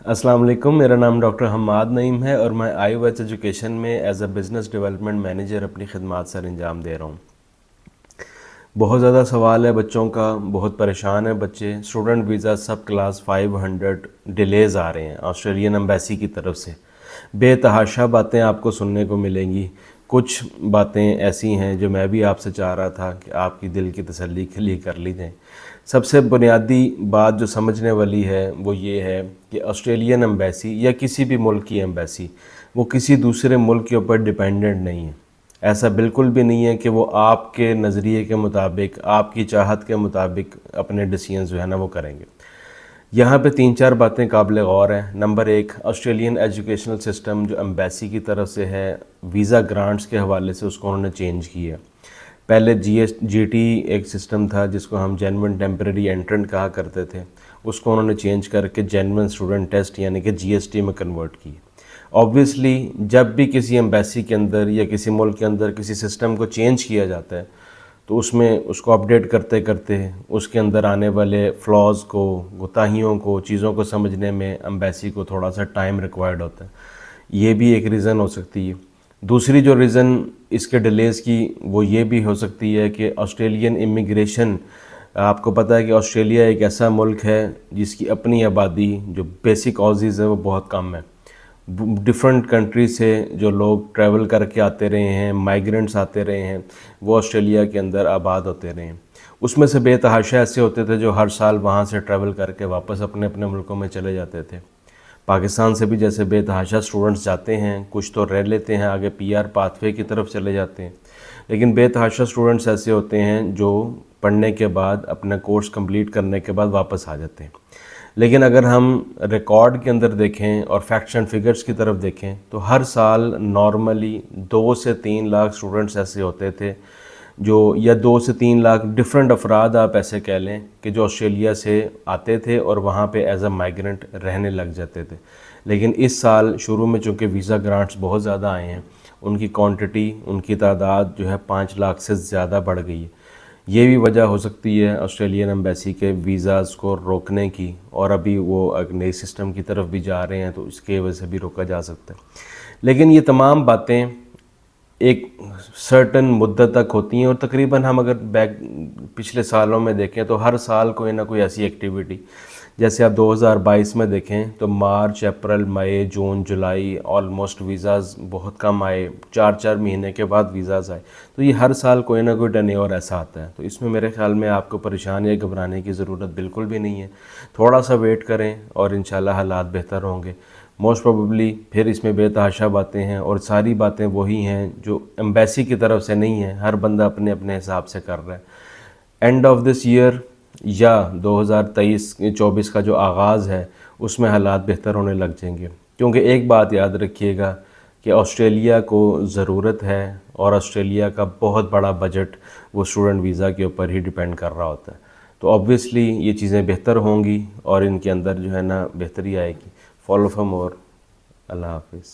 अस्सलाम वालेकुम, मेरा नाम डॉक्टर हम्माद नईम है और मैं IOH एजुकेशन में as a business development manager अपनी खिदमत सर अंजाम दे रहा हूँ। बहुत ज़्यादा सवाल है बच्चों का, बहुत परेशान है बच्चे। स्टूडेंट वीज़ा सब क्लास 500 डिलेज़ आ रहे हैं ऑस्ट्रेलियन एम्बेसी की तरफ से। बेतहाशा बातें आपको सुनने को मिलेंगी। कुछ बातें ऐसी हैं जो मैं भी आपसे चाह रहा था कि आपकी दिल की तसल्ली के लिए कर ली जाएँ। सबसे बुनियादी बात जो समझने वाली है वो ये है कि ऑस्ट्रेलियन एम्बेसी या किसी भी मुल्क की एम्बेसी वो किसी दूसरे मुल्क के ऊपर डिपेंडेंट नहीं है। ऐसा बिल्कुल भी नहीं है कि वो आपके नज़रिए के मुताबिक, आपकी चाहत के मुताबिक अपने डिसीजन जो है ना वो करेंगे। यहाँ पे 3-4 बातें काबिल गौर हैं। नंबर 1, ऑस्ट्रेलियन एजुकेशनल सिस्टम जो एम्बेसी की तरफ से है, वीज़ा ग्रांट्स के हवाले से उसको उन्होंने चेंज किया। पहले GT एक सिस्टम था जिसको हम जेन्युइन टेम्परेरी एंट्रेंट कहा करते थे, उसको उन्होंने चेंज करके जेन्युइन स्टूडेंट टेस्ट यानी कि GST में कन्वर्ट की। ऑब्वियसली जब भी किसी एम्बेसी के अंदर या किसी मुल्क के अंदर किसी सिस्टम को चेंज किया जाता है तो उसमें उसको अपडेट करते करते उसके अंदर आने वाले फ्लॉज़ को, कोताहियों को, चीज़ों को समझने में एम्बेसी को थोड़ा सा टाइम रिक्वायर्ड होता है। ये भी एक रीज़न हो सकती है। दूसरी जो रीज़न इसके डिलेज़ की वो ये भी हो सकती है कि ऑस्ट्रेलियन इमिग्रेशन, आपको पता है कि ऑस्ट्रेलिया एक ऐसा मुल्क है जिसकी अपनी आबादी जो बेसिक ऑजीज़ है वो बहुत कम है। डिफरेंट कंट्री से जो लोग ट्रैवल करके आते रहे हैं, माइग्रेंट्स आते रहे हैं, वो ऑस्ट्रेलिया के अंदर आबाद होते रहे हैं। उसमें से बेतहाशा ऐसे होते थे जो हर साल वहाँ से ट्रैवल करके वापस अपने अपने मुल्कों में चले जाते थे। पाकिस्तान से भी जैसे बेतहाशा स्टूडेंट्स जाते हैं, कुछ तो रह लेते हैं, आगे PR पाथवे की तरफ चले जाते हैं, लेकिन बेतहाशा स्टूडेंट्स ऐसे होते हैं जो पढ़ने के बाद, अपना कोर्स कंप्लीट करने के बाद वापस आ जाते हैं। लेकिन अगर हम रिकॉर्ड के अंदर देखें और फैक्ट्स एंड फिगर्स की तरफ देखें तो हर साल नॉर्मली 2 से 3 लाख स्टूडेंट्स ऐसे होते थे जो, या 2 से 3 लाख डिफरेंट अफराद आप ऐसे कह लें कि जो ऑस्ट्रेलिया से आते थे और वहाँ पे एज अ माइग्रेंट रहने लग जाते थे। लेकिन इस साल शुरू में चूँकि वीज़ा ग्रांट्स बहुत ज़्यादा आए हैं, उनकी क्वांटिटी, उनकी तादाद जो है 5 लाख से ज़्यादा बढ़ गई है। ये भी वजह हो सकती है ऑस्ट्रेलियन एम्बेसी के वीज़ाज़ को रोकने की, और अभी वो एक नए सिस्टम की तरफ भी जा रहे हैं तो इसके वजह से भी रोका जा सकता है। लेकिन ये तमाम बातें एक सर्टन मुद्दत तक होती हैं और तकरीबन हम अगर पिछले सालों में देखें तो हर साल कोई ना कोई ऐसी एक्टिविटी, जैसे आप 2022 में देखें तो मार्च, अप्रैल, मई, जून, जुलाई ऑलमोस्ट वीज़ाज़ बहुत कम आए, 4-4 महीने के बाद वीज़ाज़ आए। तो ये हर साल कोई ना कोई टेन्योर ऐसा आता है। तो इसमें मेरे ख़्याल में आपको परेशान या घबराने की ज़रूरत बिल्कुल भी नहीं है। थोड़ा सा वेट करें और इंशाल्लाह हालात बेहतर होंगे। मोस्ट प्रोबेबली फिर इसमें बेतहाशा बातें हैं और सारी बातें वही हैं जो एम्बेसी की तरफ से नहीं है, हर बंदा अपने अपने हिसाब से कर रहा है। एंड ऑफ दिस ईयर या 2023-24 का जो आगाज़ है उसमें हालात बेहतर होने लग जाएंगे, क्योंकि एक बात याद रखिएगा कि ऑस्ट्रेलिया को ज़रूरत है और ऑस्ट्रेलिया का बहुत बड़ा बजट वो स्टूडेंट वीज़ा के ऊपर ही डिपेंड कर रहा होता है। तो ऑब्वियसली ये चीज़ें बेहतर होंगी और इनके अंदर जो है ना बेहतरी आएगी। Follow for more. अल्लाह हाफिज़।